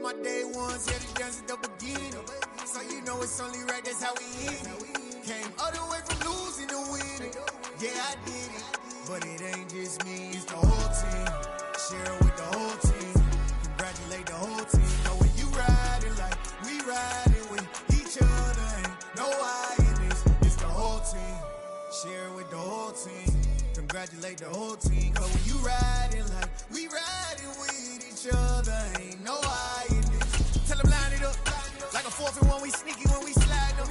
my day ones, yeah, the dance at the beginning. So you know it's only right, that's how we end it. Came all the way from losing to winning. Yeah, I did it, but it ain't just me, it's the whole team. Share it with the whole team. Congratulate the whole team. Know when you riding like we riding with each other. Ain't no I in this, it's the whole team. Share it with the whole team. Congratulate the whole team. Cause when you riding like we riding with each other. Ain't no I in this. Tell them line it up. Like a 4th and 1, we sneaky when we slide them.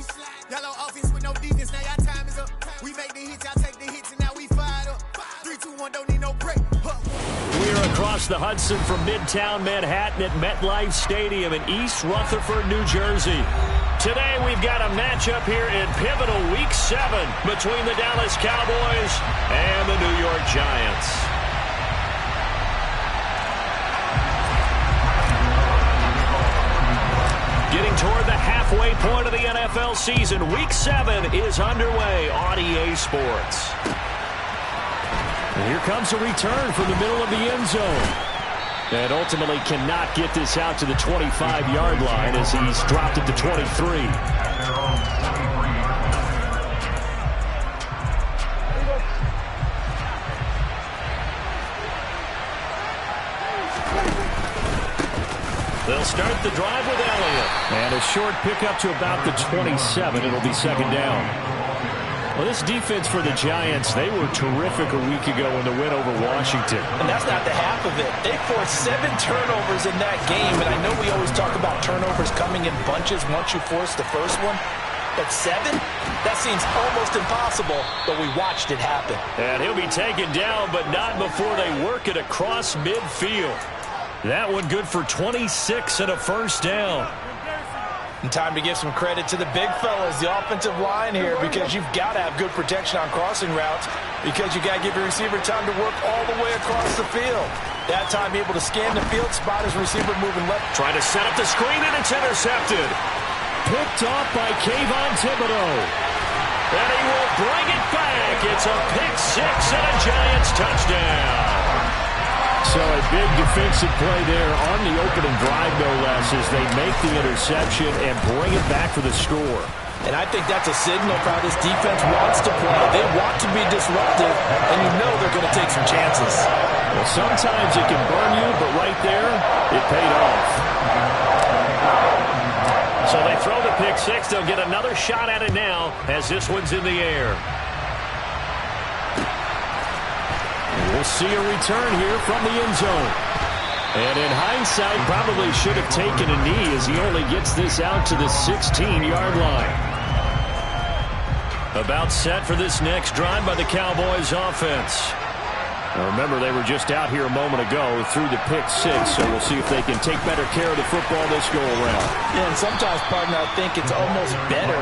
Y'all on offense with no defense, now y'all time is up. We make the hits, y'all take the hits, and now we fired up. 3, 2, 1, don't need no break. We're across the Hudson from Midtown Manhattan at MetLife Stadium in East Rutherford, New Jersey. Today we've got a matchup here in pivotal Week 7 between the Dallas Cowboys and the New York Giants. Getting toward the halfway point of the NFL season, Week 7 is underway on EA Sports. And here comes a return from the middle of the end zone. And ultimately cannot get this out to the 25-yard line as he's dropped it to 23. They'll start the drive with Elliott. And a short pickup to about the 27. It'll be second down. Well, this defense for the Giants, they were terrific a week ago in the win over Washington. And that's not the half of it. They forced 7 turnovers in that game. And I know we always talk about turnovers coming in bunches once you force the first one. But 7? That seems almost impossible, but we watched it happen. And he'll be taken down, but not before they work it across midfield. That one good for 26 and a first down. And time to give some credit to the big fellas, the offensive line here, because you've got to have good protection on crossing routes because you got to give your receiver time to work all the way across the field. That time able to scan the field, spot his receiver moving left. Trying to set up the screen, and it's intercepted. Picked off by Kayvon Thibodeau. And he will bring it back. It's a pick 6 and a Giants touchdown. So a big defensive play there on the opening drive, no less, as they make the interception and bring it back for the score. And I think that's a signal for how this defense wants to play. They want to be disruptive, and you know they're going to take some chances. Well, sometimes it can burn you, but right there, it paid off. So they throw the pick 6. They'll get another shot at it now as this one's in the air. We'll see a return here from the end zone. And in hindsight, probably should have taken a knee as he only gets this out to the 16-yard line. About set for this next drive by the Cowboys offense. Now remember, they were just out here a moment ago through the pick 6, so we'll see if they can take better care of the football this go-around. Yeah, and sometimes, partner, I think it's almost better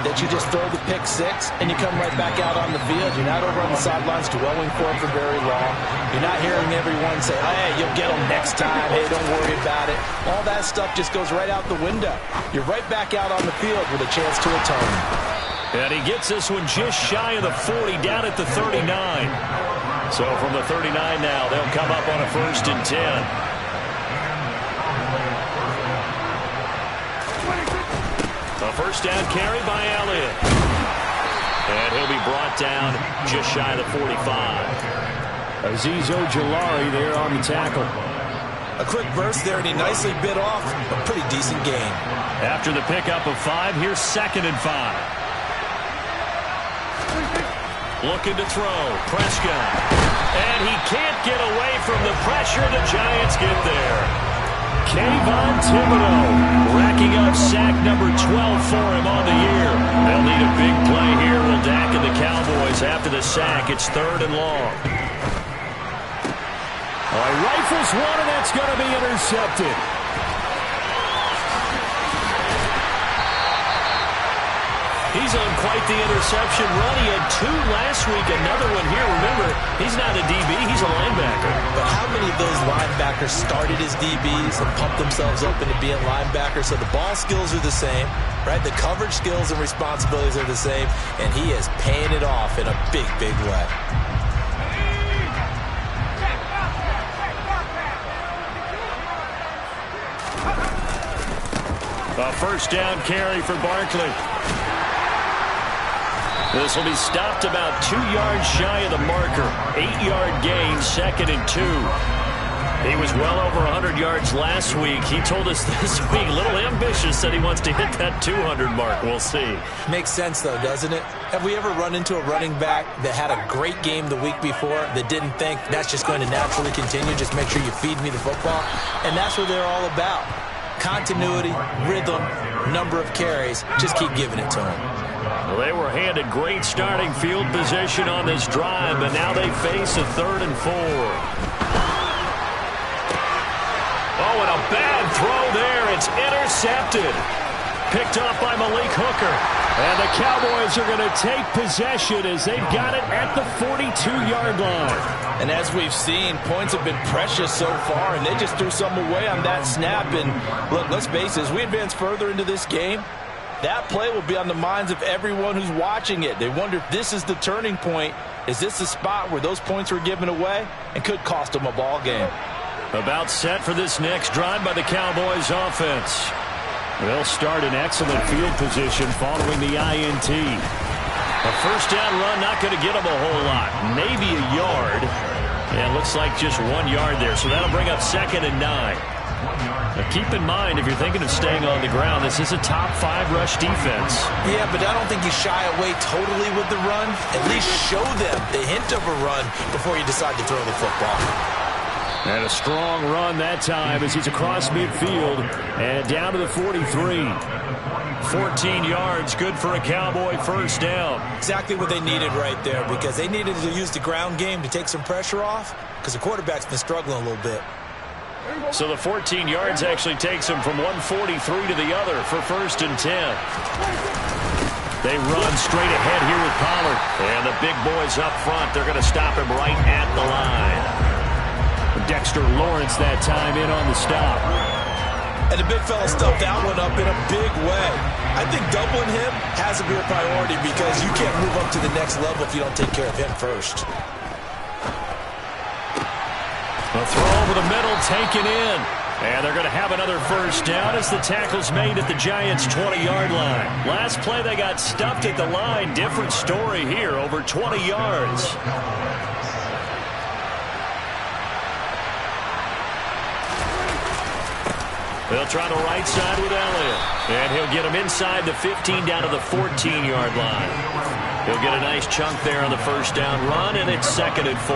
that you just throw the pick 6 and you come right back out on the field. You're not over on the sidelines dwelling for it for very long. You're not hearing everyone say, hey, you'll get them next time. Hey, don't worry about it. All that stuff just goes right out the window. You're right back out on the field with a chance to atone. And he gets this one just shy of the 40, down at the 39. So from the 39 now, they'll come up on a 1st and 10. A first down carry by Elliott. And he'll be brought down just shy of the 45. Azeez Ojulari there on the tackle. A quick burst there, and he nicely bit off a pretty decent gain. After the pickup of 5, here's 2nd and 5. Looking to throw. Prescott. And he can't get away from the pressure. The Giants get there. Kayvon Thibodeau racking up sack number 12 for him on the year. They'll need a big play here. Will Dak and the Cowboys after the sack. It's 3rd and long. All right, rifles one, and that's going to be intercepted. He's on quite the interception run. He had 2 last week, another one here. Remember, he's not a DB, he's a linebacker. But how many of those linebackers started as DBs and pumped themselves up into being linebackers? So the ball skills are the same, right? The coverage skills and responsibilities are the same, and he is paying it off in a big, big way. A first down carry for Barkley. This will be stopped about 2 yards shy of the marker. 8-yard gain, 2nd and 2. He was well over 100 yards last week. He told us this week, a little ambitious, said he wants to hit that 200 mark. We'll see. Makes sense, though, doesn't it? Have we ever run into a running back that had a great game the week before that didn't think that's just going to naturally continue? Just make sure you feed me the football. And that's what they're all about. Continuity, rhythm, number of carries. Just keep giving it to them. Well, they were handed great starting field position on this drive, but now they face a 3rd and 4. Oh, and a bad throw there. It's intercepted. Picked off by Malik Hooker. And the Cowboys are going to take possession as they've got it at the 42-yard line. And as we've seen, points have been precious so far, and they just threw some away on that snap. And look, let's face it, as we advance further into this game, that play will be on the minds of everyone who's watching it. They wonder if this is the turning point. Is this the spot where those points were given away and could cost them a ball game? About set for this next drive by the Cowboys offense. They'll start in excellent field position following the INT. A first down run, not going to get them a whole lot. Maybe a yard. And it looks like just 1 yard there. So that'll bring up 2nd and 9. Now keep in mind, if you're thinking of staying on the ground, this is a top 5 rush defense. Yeah, but I don't think you shy away totally with the run. At least show them the hint of a run before you decide to throw the football. And a strong run that time as he's across midfield and down to the 43. 14 yards, good for a Cowboy first down. Exactly what they needed right there, because they needed to use the ground game to take some pressure off, because the quarterback's been struggling a little bit. So the 14 yards actually takes him from 143 to the other for 1st and 10. They run straight ahead here with Pollard. And the big boys up front, they're going to stop him right at the line. Dexter Lawrence that time in on the stop. And the big fella stuffed that one up in a big way. I think doubling him has to be a priority, because you can't move up to the next level if you don't take care of him first. A throw over the middle, taken in. And they're going to have another first down as the tackle's made at the Giants' 20-yard line. Last play, they got stuffed at the line. Different story here, over 20 yards. They'll try the right side with Elliott. And he'll get him inside the 15 down to the 14-yard line. He'll get a nice chunk there on the first down run, and it's 2nd and 4.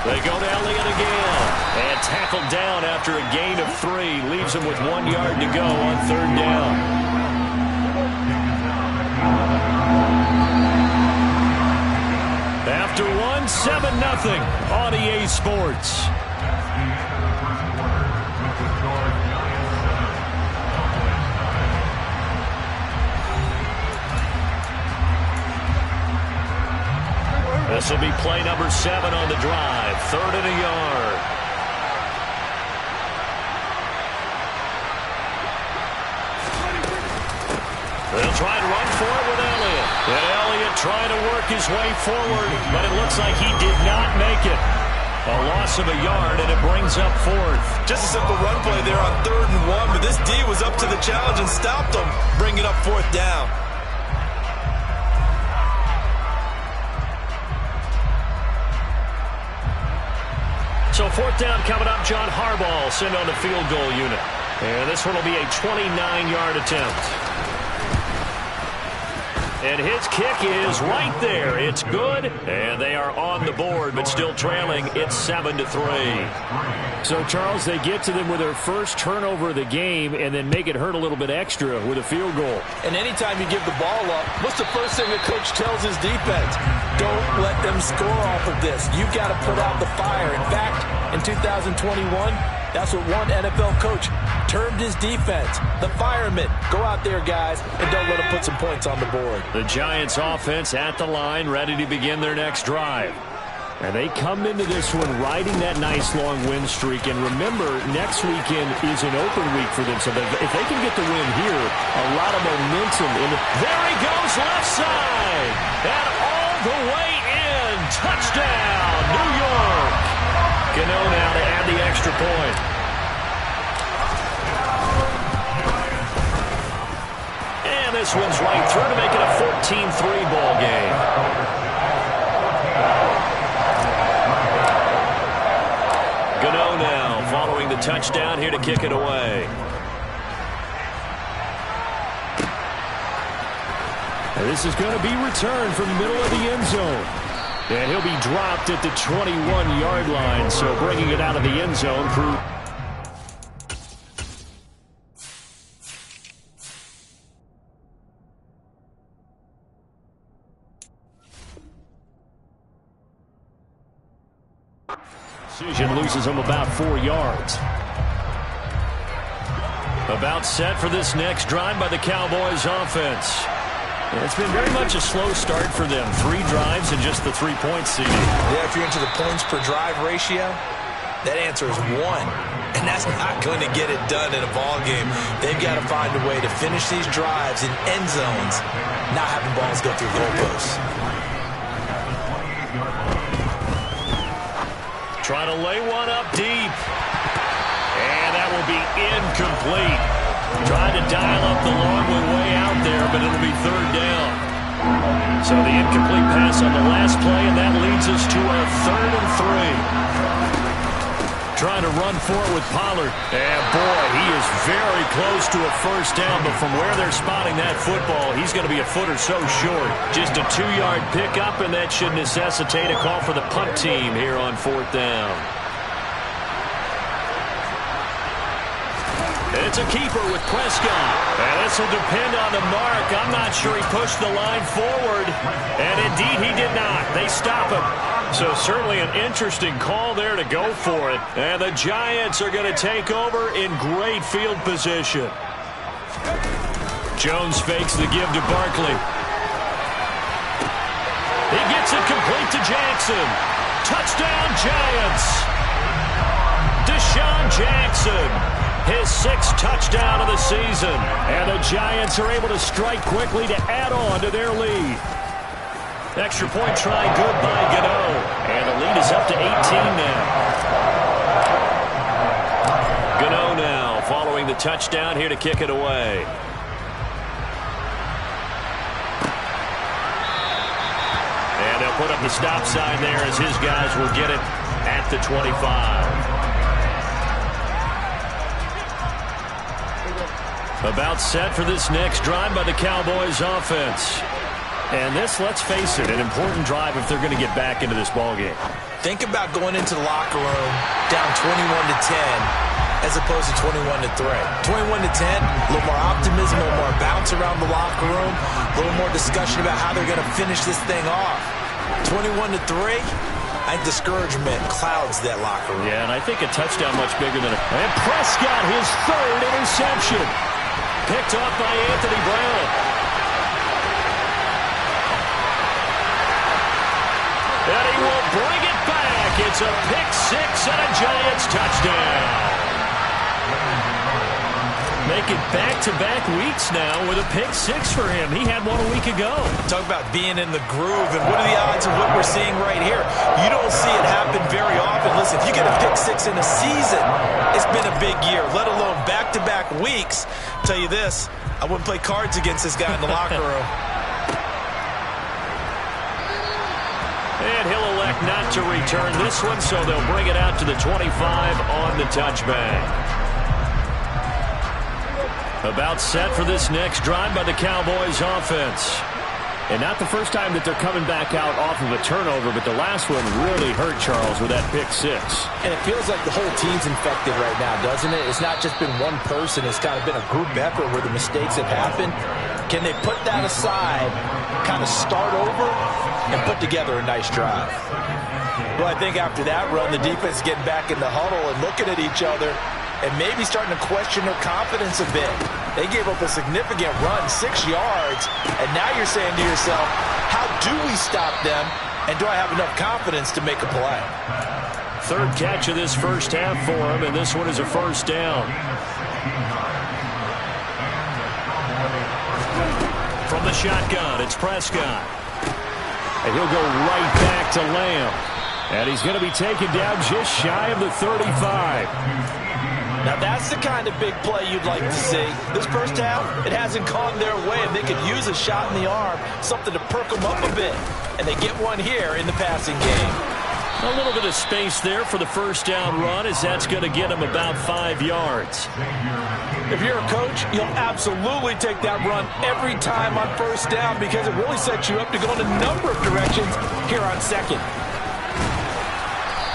They go to Elliott again. And tackled down after a gain of 3. Leaves him with 1 yard to go on 3rd down. After 7-0 on EA Sports. This will be play number 7 on the drive. 3rd and a yard. They'll try and run for it with Elliott. And Elliott trying to work his way forward, but it looks like he did not make it. A loss of a yard, and it brings up 4th. Just a simple run play there on 3rd and 1, but this D was up to the challenge and stopped him, bringing up 4th down. So 4th down coming up. John Harbaugh sent on the field goal unit. And this one will be a 29-yard attempt. And his kick is right there. It's good. And they are on the board, but still trailing. It's 7-3. So, Charles, they get to them with their first turnover of the game and then make it hurt a little bit extra with a field goal. And anytime you give the ball up, what's the first thing a coach tells his defense? Don't let them score off of this. You've got to put out the fire. In fact, in 2021, that's what one NFL coach termed his defense. The firemen. Go out there, guys, and don't let them put some points on the board. The Giants offense at the line, ready to begin their next drive. And they come into this one riding that nice long win streak. And remember, next weekend is an open week for them. So if they can get the win here, a lot of momentum. There he goes, left side. And all the way in. Touchdown, New York. Gano now to extra point. And this one's right through to make it a 14-3 ball game. Gano now following the touchdown here to kick it away. And this is going to be returned from the middle of the end zone. And he'll be dropped at the 21-yard line, so bringing it out of the end zone. Decision loses him about 4 yards. About set for this next drive by the Cowboys offense. It's been very much a slow start for them. 3 drives and just the 3 points seeding. Yeah, if you're into the points per drive ratio, that answer is 1. And that's not going to get it done in a ball game. They've got to find a way to finish these drives in end zones, not having balls go through goalposts. Try to lay one up deep. And that will be incomplete. Trying to dial up the long one way out there, but it'll be 3rd down. So the incomplete pass on the last play, and that leads us to our 3rd and 3. Trying to run for it with Pollard. And boy, he is very close to a 1st down, but from where they're spotting that football, he's going to be a foot or so short. Just a 2-yard pickup, and that should necessitate a call for the punt team here on 4th down. It's a keeper with Prescott. And this will depend on the mark. I'm not sure he pushed the line forward. And indeed, he did not. They stop him. So certainly an interesting call there to go for it. And the Giants are going to take over in great field position. Jones fakes the give to Barkley. He gets it complete to Jackson. Touchdown, Giants. Deshaun Jackson. His 6th touchdown of the season. And the Giants are able to strike quickly to add on to their lead. Extra point try good by Gano. And the lead is up to 18 now. Gano now following the touchdown here to kick it away. And they'll put up the stop sign there as his guys will get it at the 25. About set for this next drive by the Cowboys offense. And this, let's face it, an important drive if they're going to get back into this ballgame. Think about going into the locker room down 21-10 as opposed to 21-3. 21-10, a little more optimism, a little more bounce around the locker room, a little more discussion about how they're going to finish this thing off. 21-3, I think discouragement clouds that locker room. Yeah, and I think a touchdown much bigger than And Prescott, his 3rd interception. Picked off by Anthony Brown. And he will bring it back. It's a pick-6 and a Giants touchdown. Make it back-to-back weeks now with a pick-6 for him. He had one a week ago. Talk about being in the groove, and what are the odds of what we're seeing right here? You don't see it happen very often. Listen, if you get a pick-6 in a season, it's been a big year, let alone back-to-back weeks. I'll tell you this, I wouldn't play cards against this guy in the locker room. And he'll elect not to return this one, so they'll bring it out to the 25 on the touchback. About set for this next drive by the Cowboys offense. And not the first time that they're coming back out off of a turnover, but the last one really hurt Charles with that pick-6. And it feels like the whole team's infected right now, doesn't it? It's not just been one person. It's kind of been a group effort where the mistakes have happened. Can they put that aside, kind of start over, and put together a nice drive? Well, I think after that run, the defense is getting back in the huddle and looking at each other and maybe starting to question their confidence a bit. They gave up a significant run, 6 yards, and now you're saying to yourself, how do we stop them, and do I have enough confidence to make a play? 3rd catch of this first half for him, and this one is a 1st down. From the shotgun, it's Prescott. And he'll go right back to Lamb. And he's going to be taken down just shy of the 35. Now that's the kind of big play you'd like to see. This first half, it hasn't gone their way, and they could use a shot in the arm, something to perk them up a bit. And they get one here in the passing game. A little bit of space there for the first down run, as that's going to get him about 5 yards. If you're a coach, you'll absolutely take that run every time on first down because it really sets you up to go in a number of directions here on second.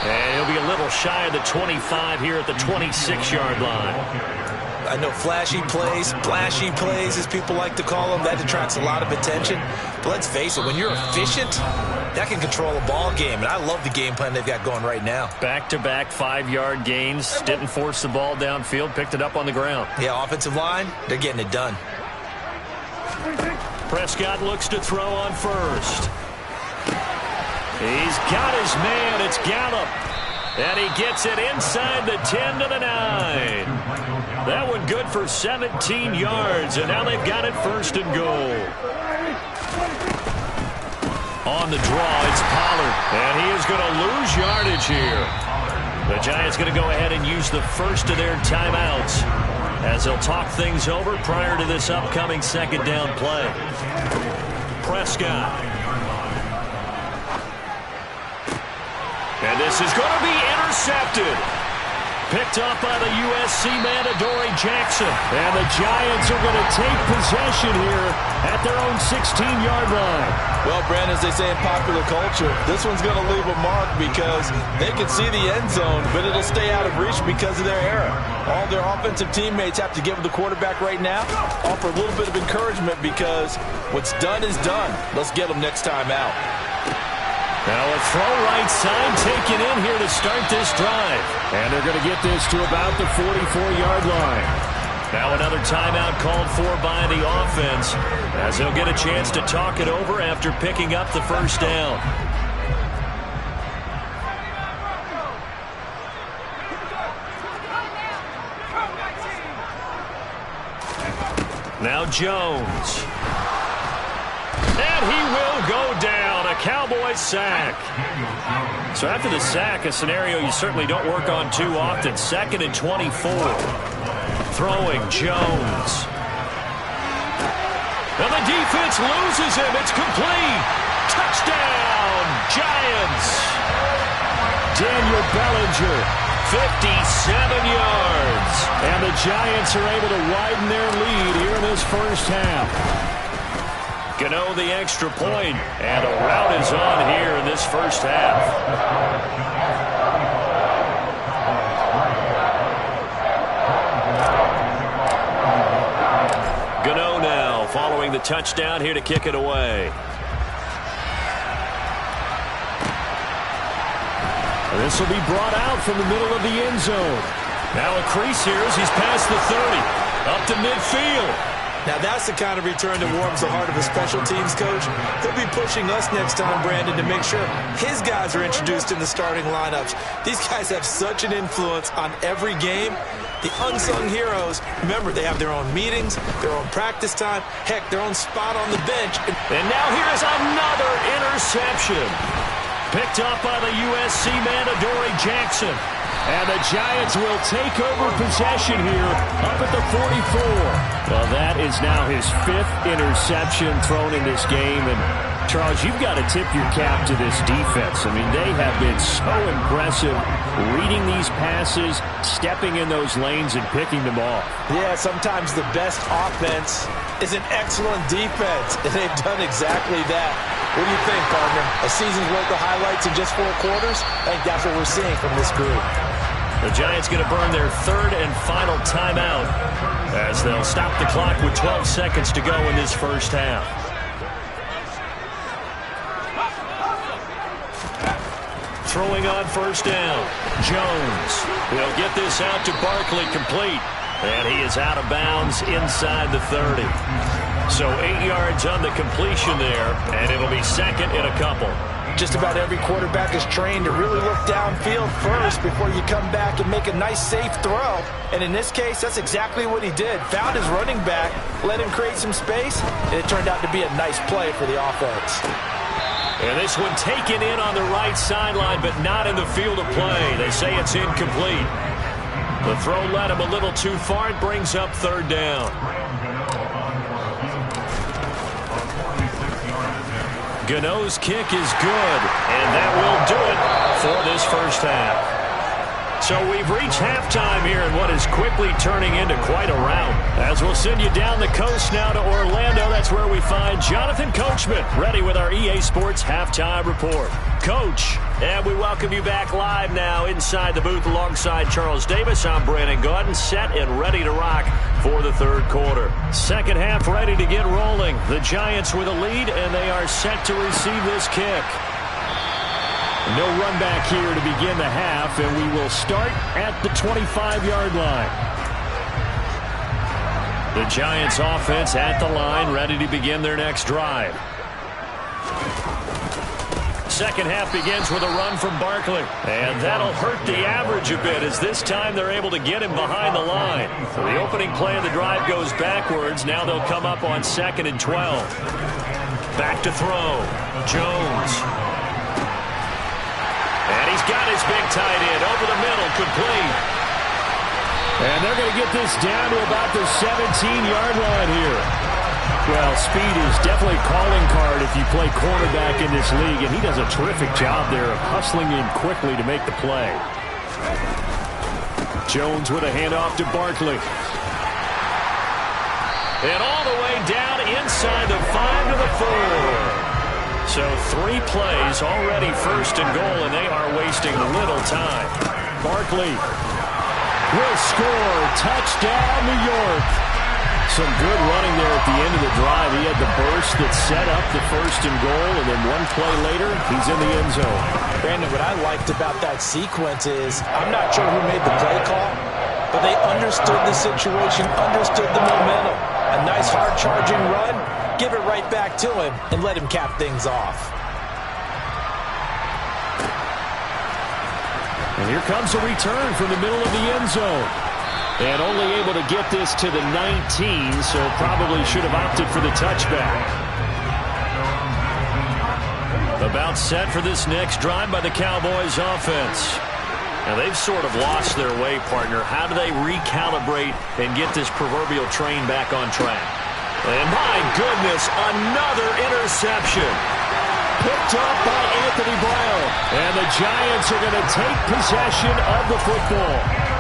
And he'll be a little shy of the 25 here at the 26-yard line. I know flashy plays, flashy plays, as people like to call them, that attracts a lot of attention. But let's face it, when you're efficient, that can control a ball game. And I love the game plan they've got going right now. Back-to-back 5-yard gains. Didn't force the ball downfield. Picked it up on the ground. Yeah, offensive line, they're getting it done. Prescott looks to throw on first. He's got his man. It's Gallup. And he gets it inside the 10 to the 9. That one good for 17 yards. And now they've got it first and goal. On the draw, it's Pollard. And he is going to lose yardage here. The Giants going to go ahead and use the first of their timeouts as they'll talk things over prior to this upcoming second down play. Prescott. And this is going to be intercepted. Picked up by the USC man, Adoree Jackson. And the Giants are going to take possession here at their own 16-yard line. Well, Brandon, as they say in popular culture, this one's going to leave a mark because they can see the end zone, but it'll stay out of reach because of their error. All their offensive teammates have to give the quarterback right now, offer a little bit of encouragement because what's done is done. Let's get them next time out. Now a throw right side taken in here to start this drive. And they're going to get this to about the 44-yard line. Now another timeout called for by the offense as they'll get a chance to talk it over after picking up the first down. Now Jones. And he will go down. A Cowboy sack. So after the sack, a scenario you certainly don't work on too often. 2nd and 24. Throwing Jones. And the defense loses him. It's complete. Touchdown, Giants. Daniel Bellinger, 57 yards. And the Giants are able to widen their lead here in this first half. Gano the extra point, and a rout is on here in this first half. Gano now following the touchdown here to kick it away. This will be brought out from the middle of the end zone. Now a crease here as he's past the 30, up to midfield. Now, that's the kind of return that warms the heart of a special teams coach. He'll be pushing us next time, Brandon, to make sure his guys are introduced in the starting lineups. These guys have such an influence on every game. The unsung heroes, remember, they have their own meetings, their own practice time, heck, their own spot on the bench. And now here is another interception. Picked up by the USC man, Adoree Jackson. And the Giants will take over possession here up at the 44. Well, that is now his 5th interception thrown in this game. And, Charles, you've got to tip your cap to this defense. I mean, they have been so impressive reading these passes, stepping in those lanes, and picking them off. Yeah, sometimes the best offense is an excellent defense, and they've done exactly that. What do you think, partner? A season's worth of highlights in just 4 quarters? I think that's what we're seeing from this group. The Giants going to burn their 3rd and final timeout as they'll stop the clock with 12 seconds to go in this first half. Throwing on first down. Jones. He'll get this out to Barkley complete. And he is out of bounds inside the 30. So 8 yards on the completion there, and it'll be 2nd and a couple. Just about every quarterback is trained to really look downfield first before you come back and make a nice, safe throw. And in this case, that's exactly what he did. Found his running back, let him create some space, and it turned out to be a nice play for the offense. And this one taken in on the right sideline, but not in the field of play. They say it's incomplete. The throw led him a little too far. It brings up third down. Gano's kick is good, and that will do it for this first half. So we've reached halftime here in what is quickly turning into quite a rout. As we'll send you down the coast now to Orlando, that's where we find Jonathan Coachman, ready with our EA Sports Halftime Report. Coach, and we welcome you back live now inside the booth alongside Charles Davis. I'm Brandon Gaudin, set and ready to rock for the third quarter. Second half ready to get rolling. The Giants with a lead, and they are set to receive this kick. No run back here to begin the half, and we will start at the 25-yard line. The Giants offense at the line, ready to begin their next drive. Second half begins with a run from Barkley, and that'll hurt the average a bit as this time they're able to get him behind the line. So the opening play of the drive goes backwards. Now they'll come up on 2nd and 12. Back to throw. Jones. And he's got his big tight end over the middle, complete. And they're going to get this down to about the 17-yard line here. Well, speed is definitely a calling card if you play cornerback in this league, and he does a terrific job there of hustling in quickly to make the play. Jones with a handoff to Barkley. And all the way down inside the 5 to the 4. So 3 plays already, 1st and goal, and they are wasting little time. Barkley will score. Touchdown, New York. Some good running there at the end of the drive. He had the burst that set up the 1st and goal, and then 1 play later, he's in the end zone. Brandon, what I liked about that sequence is I'm not sure who made the play call, but they understood the situation, understood the momentum. A nice hard-charging run. Give it right back to him and let him cap things off. And here comes a return from the middle of the end zone. And only able to get this to the 19, so probably should have opted for the touchback. About set for this next drive by the Cowboys offense. Now they've sort of lost their way, partner. How do they recalibrate and get this proverbial train back on track? And my goodness, another interception. Picked up by Anthony Brown. And the Giants are going to take possession of the football.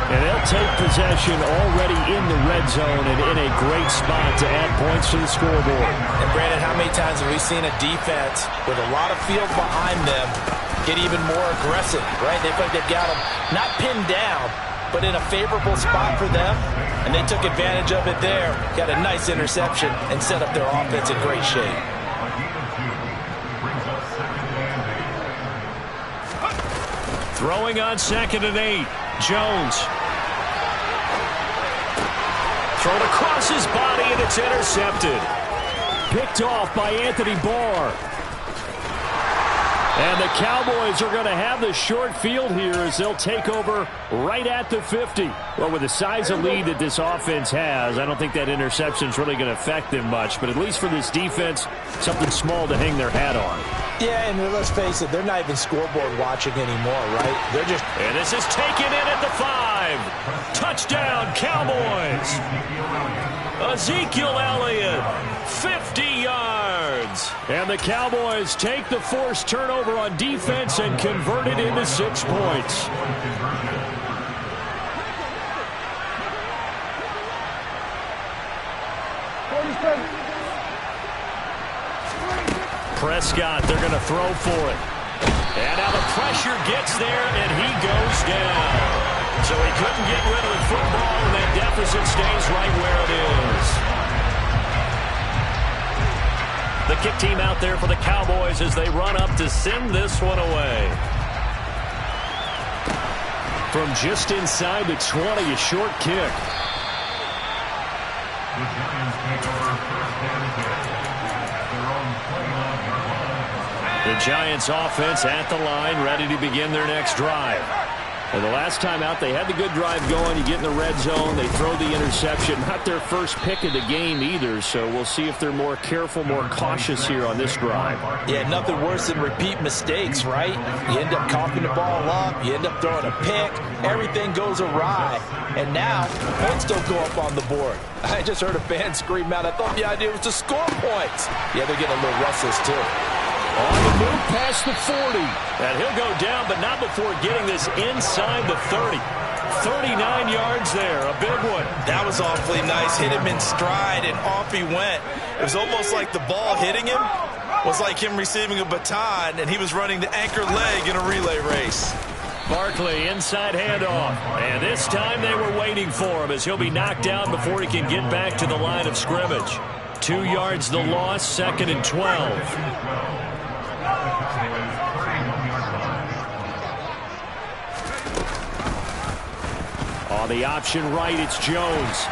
And they'll take possession already in the red zone and in a great spot to add points to the scoreboard. And Brandon, how many times have we seen a defense with a lot of field behind them get even more aggressive, right? They feel like they've got them not pinned down, but in a favorable spot for them, and they took advantage of it there. Got a nice interception and set up their offense in great shape. Throwing on 2nd and 8. Jones. Thrown across his body, and it's intercepted. Picked off by Anthony Barr. And the Cowboys are going to have the short field here as they'll take over right at the 50. Well, with the size of lead that this offense has, I don't think that interception is really going to affect them much. But at least for this defense, something small to hang their hat on. Yeah, and let's face it, they're not even scoreboard watching anymore, right? They're just... And this is taken in at the 5. Touchdown, Cowboys. Ezekiel Elliott, 50 yards. And the Cowboys take the forced turnover on defense and convert it into 6 points. Prescott, they're going to throw for it. And now the pressure gets there, and he goes down. So he couldn't get rid of the football, and that deficit stays right where it is. The kick team out there for the Cowboys as they run up to send this one away. From just inside the 20, a short kick. The Giants offense at the line, ready to begin their next drive. And the last time out, they had the good drive going. You get in the red zone, they throw the interception. Not their first pick of the game either, so we'll see if they're more careful, more cautious here on this drive. Yeah, nothing worse than repeat mistakes, right? You end up coughing the ball up, you end up throwing a pick, everything goes awry. And now, points don't go up on the board. I just heard a fan scream out, I thought the idea was to score points. Yeah, they're getting a little restless too. On the move past the 40. And he'll go down, but not before getting this inside the 30. 39 yards there, a big one. That was awfully nice. Hit him in stride, and off he went. It was almost like the ball hitting him was like him receiving a baton, and he was running the anchor leg in a relay race. Barkley, inside handoff. And this time they were waiting for him as he'll be knocked down before he can get back to the line of scrimmage. 2 yards the loss, 2nd and 12. On the option right, it's Jones.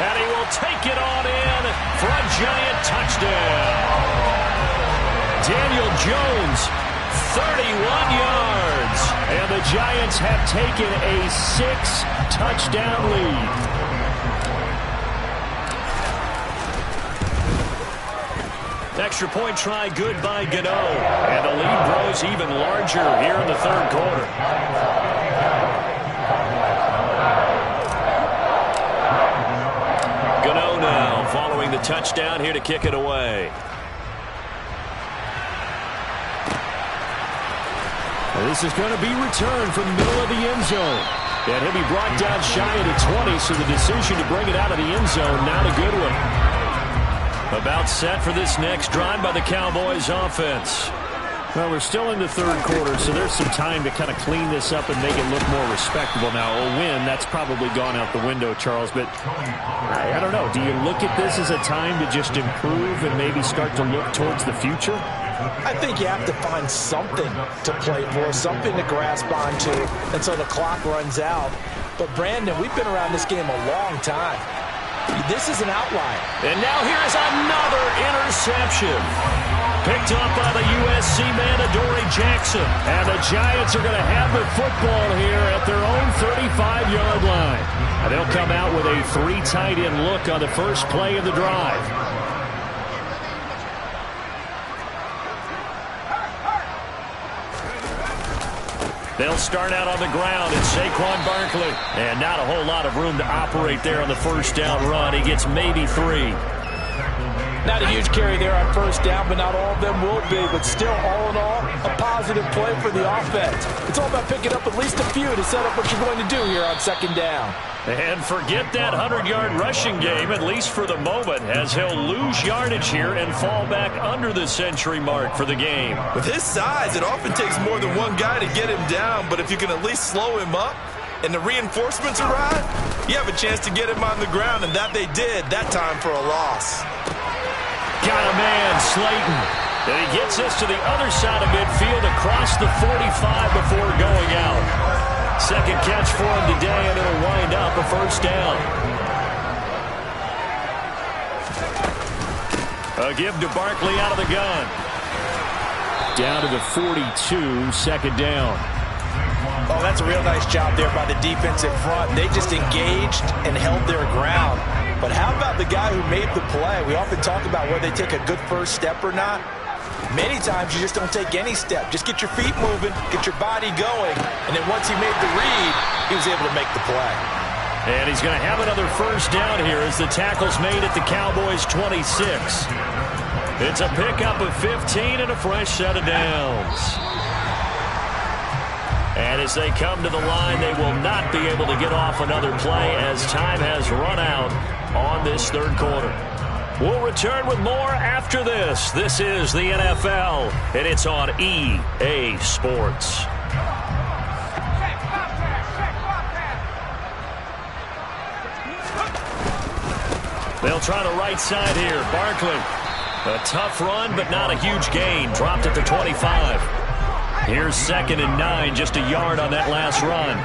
And he will take it on in for a giant touchdown. Daniel Jones, 31 yards. And the Giants have taken a 6-touchdown lead. Extra point try good by Gano. And the lead grows even larger here in the 3rd quarter. Gano now following the touchdown here to kick it away. And this is going to be returned from the middle of the end zone. And he'll be brought down shy of the 20, so the decision to bring it out of the end zone, not a good one. About set for this next drive by the Cowboys offense. Well, we're still in the 3rd quarter, so there's some time to kind of clean this up and make it look more respectable. Now, a win, that's probably gone out the window, Charles, but I don't know. Do you look at this as a time to just improve and maybe start to look towards the future? I think you have to find something to play for, something to grasp onto until the clock runs out. But, Brandon, we've been around this game a long time. This is an outlier. And now here is another interception. Picked up by the USC man, Adoree Jackson. And the Giants are going to have the football here at their own 35-yard line. And they'll come out with a 3 tight end look on the first play of the drive. They'll start out on the ground. It's Saquon Barkley. And not a whole lot of room to operate there on the first down run. He gets maybe 3. Not a huge carry there on first down, but not all of them will be. But still, all in all, a positive play for the offense. It's all about picking up at least a few to set up what you're going to do here on 2nd down. And forget that 100-yard rushing game, at least for the moment, as he'll lose yardage here and fall back under the century mark for the game. With his size, it often takes more than one guy to get him down, but if you can at least slow him up and the reinforcements arrive, you have a chance to get him on the ground, and that they did, that time for a loss. Got a man, Slayton. And he gets us to the other side of midfield across the 45 before going out. 2nd catch for him today, and it'll wind up a first down. A give to Barkley out of the gun. Down to the 42, 2nd down. Oh, that's a real nice job there by the defense in front. They just engaged and held their ground. But how about the guy who made the play? We often talk about whether they take a good first step or not. Many times you just don't take any step. Just get your feet moving, get your body going, and then once he made the read, he was able to make the play. And he's going to have another first down here as the tackle's made at the Cowboys' 26. It's a pickup of 15 and a fresh set of downs. And as they come to the line, they will not be able to get off another play as time has run out on this 3rd quarter. We'll return with more after this. This is the NFL, and it's on EA Sports. They'll try the right side here. Barkley. A tough run, but not a huge gain. Dropped at the 25. Here's 2nd and 9, just a yard on that last run.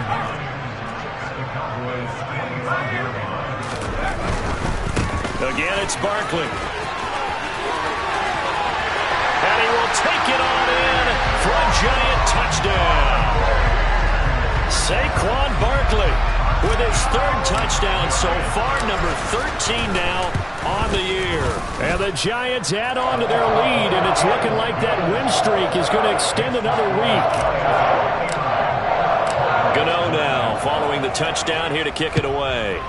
Again, it's Barkley. And he will take it on in for a Saquon Barkley with his third touchdown so far, number 13 now on the year. And the Giants add on to their lead, and it's looking like that win streak is going to extend another week. Gano now following the touchdown here to kick it away.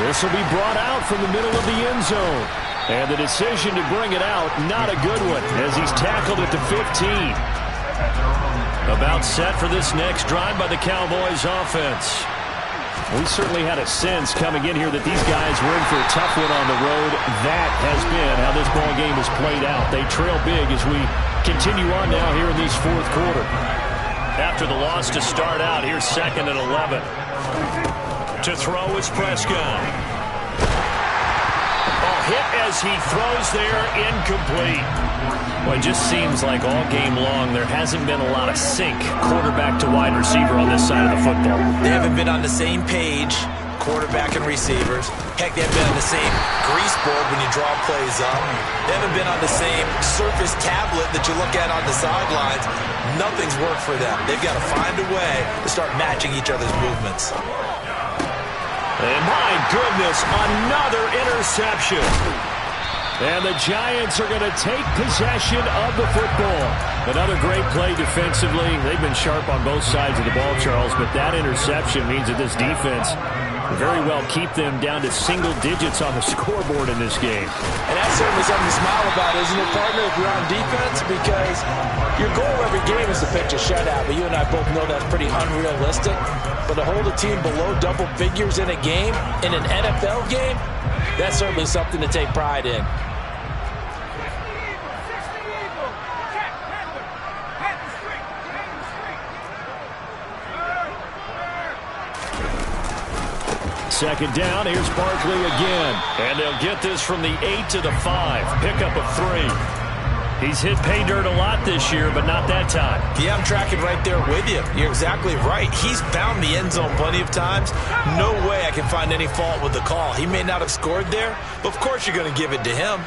This will be brought out from the middle of the end zone. And the decision to bring it out, not a good one, as he's tackled at the 15. About set for this next drive by the Cowboys offense. We certainly had a sense coming in here that these guys were in for a tough one on the road. That has been how this ball game has played out. They trail big as we continue on now here in this fourth quarter. After the loss to start out, here's 2nd and 11. To throw is Prescott. Hit as he throws there, incomplete. Well, it just seems like all game long there hasn't been a lot of sync quarterback to wide receiver on this side of the football. They haven't been on the same page, quarterback and receivers. Heck, they haven't been on the same grease board when you draw plays up. They haven't been on the same surface tablet that you look at on the sidelines. Nothing's worked for them. They've got to find a way to start matching each other's movements. And my goodness, another interception. And the Giants are going to take possession of the football. Another great play defensively. They've been sharp on both sides of the ball, Charles, but that interception means that this defense very well keep them down to single digits on the scoreboard in this game. And that's certainly something to smile about, isn't it, partner, if you're on defense? Because your goal every game is to pitch a shutout, but you and I both know that's pretty unrealistic. But to hold a team below double figures in a game, in an NFL game, that's certainly something to take pride in. Second down, here's Barkley again. And they'll get this from the 8 to the 5. Pickup of 3. He's hit pay dirt a lot this year, but not that time. Yeah, I'm tracking right there with you. You're exactly right. He's found the end zone plenty of times. No way I can find any fault with the call. He may not have scored there, but of course you're going to give it to him.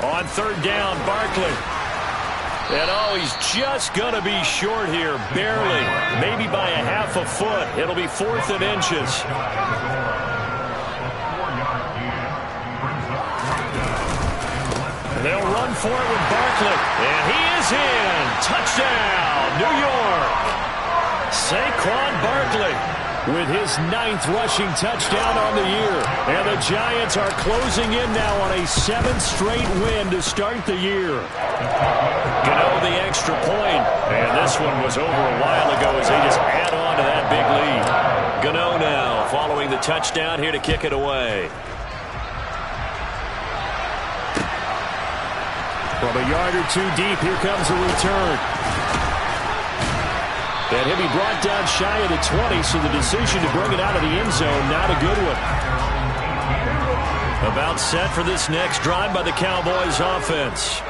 On third down, Barkley. And he's just going to be short here, barely. Maybe by a half a foot. It'll be 4th and inches. They'll run for it with Barkley. And he is in. Touchdown, New York. Saquon Barkley with his 9th rushing touchdown on the year. And the Giants are closing in now on a 7th straight win to start the year. Gano the extra point. And this one was over a while ago as they just add on to that big lead. Gano now following the touchdown here to kick it away. From a yard or two deep, here comes a return. And he'll be brought down shy of the 20, so the decision to bring it out of the end zone, not a good one. About set for this next drive by the Cowboys offense.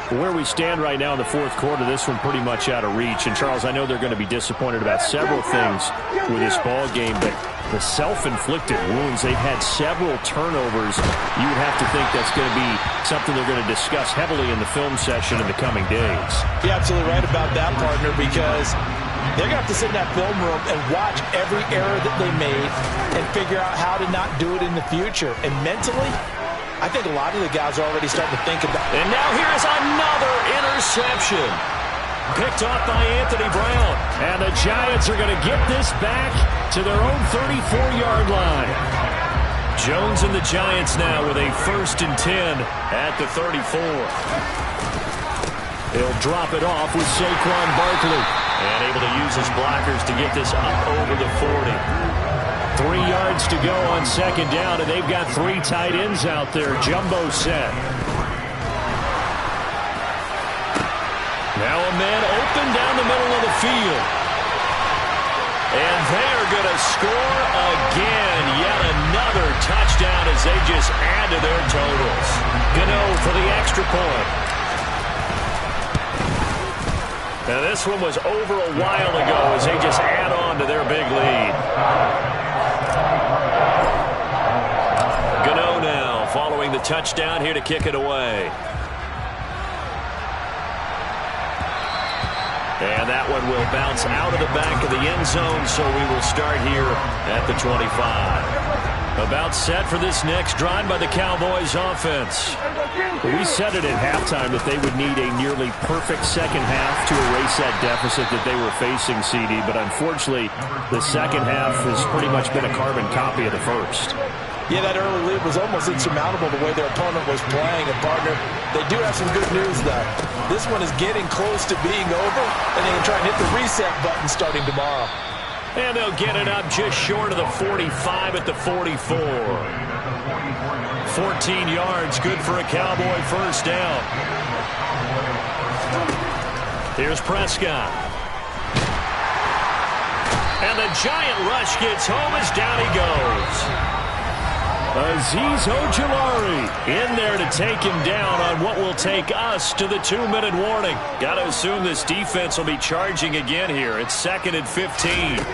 Where we stand right now in the fourth quarter, this one pretty much out of reach. And, Charles, I know they're going to be disappointed about several things with this ball game, but the self-inflicted wounds, they've had several turnovers. You would have to think that's going to be something they're going to discuss heavily in the film session in the coming days. You're absolutely right about that, partner, because they're going to have to sit in that film room and watch every error that they made and figure out how to not do it in the future. And mentally, I think a lot of the guys are already starting to think about it. And now here's another interception. Picked off by Anthony Brown. And the Giants are going to get this back to their own 34-yard line. Jones and the Giants now with a 1st and 10 at the 34. He'll drop it off with Saquon Barkley. And able to use his blockers to get this up over the 40. 3 yards to go on second down, and they've got 3 tight ends out there. Jumbo set. Now a man open down the middle of the field. And they're going to score again. Yet another touchdown as they just add to their totals. Gano for the extra point. Now this one was over a while ago as they just add on to their big lead. Gano now following the touchdown here to kick it away. And that one will bounce out of the back of the end zone, so we will start here at the 25. About set for this next drive by the Cowboys offense. We said it at halftime that they would need a nearly perfect second half to erase that deficit that they were facing, CD, but unfortunately the second half has pretty much been a carbon copy of the first. Yeah, that early lead was almost insurmountable the way their opponent was playing. And, partner, they do have some good news, though. This one is getting close to being over, and they can try and hit the reset button starting tomorrow. And they'll get it up just short of the 45 at the 44. 14 yards, good for a Cowboy first down. Here's Prescott. And the giant rush gets home as down he goes. Azeez Ojulari in there to take him down on what will take us to the 2-minute warning. Got to assume this defense will be charging again here. It's 2nd and 15.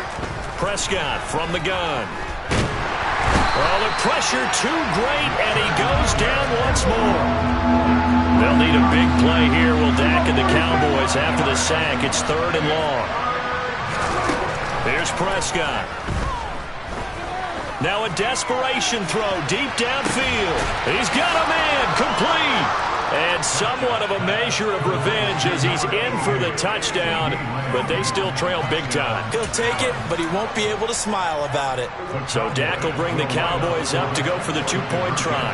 Prescott from the gun. Well, the pressure too great, and he goes down once more. They'll need a big play here. Will Dak and the Cowboys after the sack. It's 3rd and long. Here's Prescott. Now a desperation throw deep downfield. He's got a man complete. And somewhat of a measure of revenge as he's in for the touchdown, but they still trail big time. He'll take it, but he won't be able to smile about it. So Dak will bring the Cowboys up to go for the 2-point try.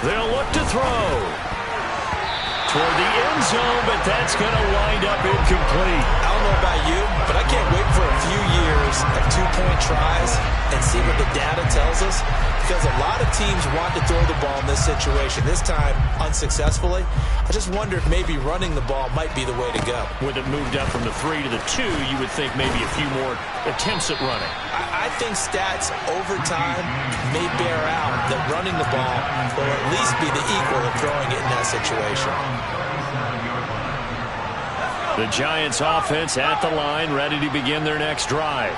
They'll look to throw toward the end zone, but that's going to wind up incomplete. I don't know about you, but I can't wait for a few years of 2-point tries and see what the data tells us, because a lot of teams want to throw the ball in this situation, this time unsuccessfully. I just wonder if maybe running the ball might be the way to go. With it moved up from the 3 to the 2, you would think maybe a few more attempts at running. I think stats over time may bear out that running the ball will at least be the equal of throwing it in that situation. The Giants offense at the line, ready to begin their next drive.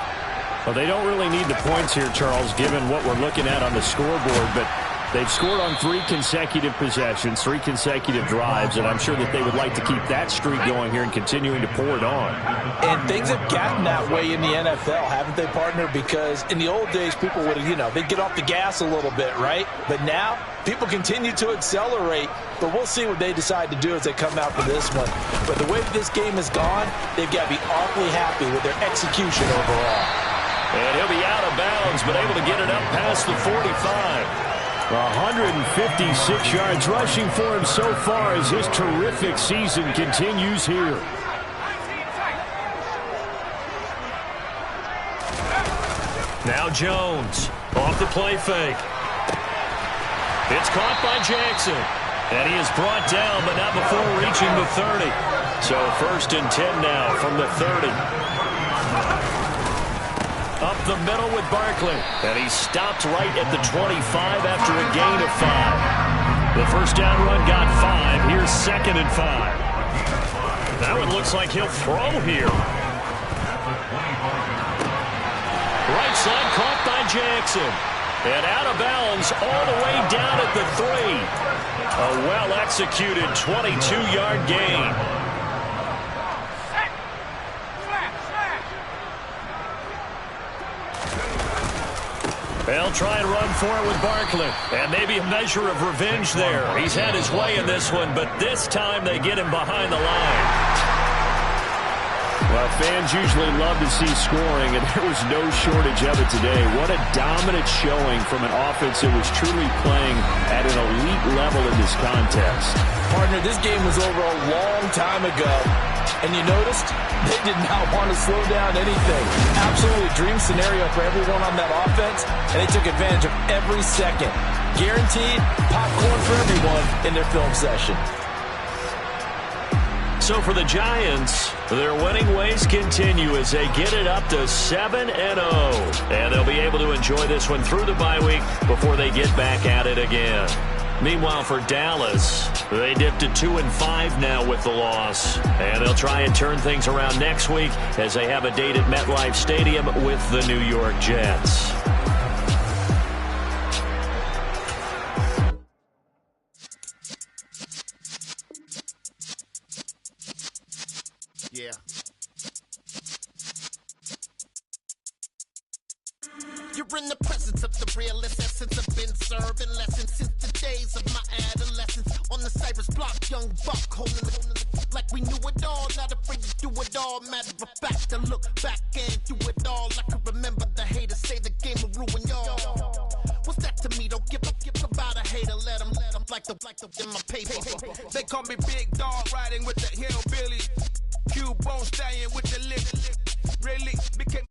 Well, they don't really need the points here, Charles, given what we're looking at on the scoreboard, but they've scored on 3 consecutive possessions, 3 consecutive drives, and I'm sure that they would like to keep that streak going here and continuing to pour it on. And things have gotten that way in the NFL, haven't they, partner? Because in the old days, people would, they'd get off the gas a little bit, right? But now, people continue to accelerate, but we'll see what they decide to do as they come out for this one. But the way this game has gone, they've got to be awfully happy with their execution overall. And he'll be out of bounds, but able to get it up past the 45. 156 yards rushing for him so far as his terrific season continues here. Now Jones off the play fake. It's caught by Jackson. And he is brought down, but not before reaching the 30. So 1st and 10 now from the 30. Up the middle with Barkley. And he stopped right at the 25 after a gain of 5. The first down run got 5. Here's 2nd and 5. That one looks like he'll throw here. Right side caught by Jackson. And out of bounds all the way down at the 3. A well-executed 22-yard gain. They'll try and run for it with Barkley. And maybe a measure of revenge there. He's had his way in this one, but this time they get him behind the line. Well, fans usually love to see scoring, and there was no shortage of it today. What a dominant showing from an offense that was truly playing at an elite level in this contest. Partner, this game was over a long time ago, and you noticed they did not want to slow down anything. Absolutely dream scenario for everyone on that offense, and they took advantage of every second. Guaranteed popcorn for everyone in their film session. So for the Giants, their winning ways continue as they get it up to 7-0. And they'll be able to enjoy this one through the bye week before they get back at it again. Meanwhile, for Dallas, they dipped to 2-5 now with the loss. And they'll try and turn things around next week as they have a date at MetLife Stadium with the New York Jets. Yeah. You're in the presence of the realest essence. I've been serving lessons since the days of my adolescence. On the Cypress block, young buck holding it like we knew it all. Not afraid to do it all. Matter of fact, to look back and do it all. I can remember the haters say the game will ruin y'all. What's that to me? Don't give about a hater. Let them like the in my paper. They call me Big Dog, riding with the hillbilly. Cube bone stallion with the lip. Really became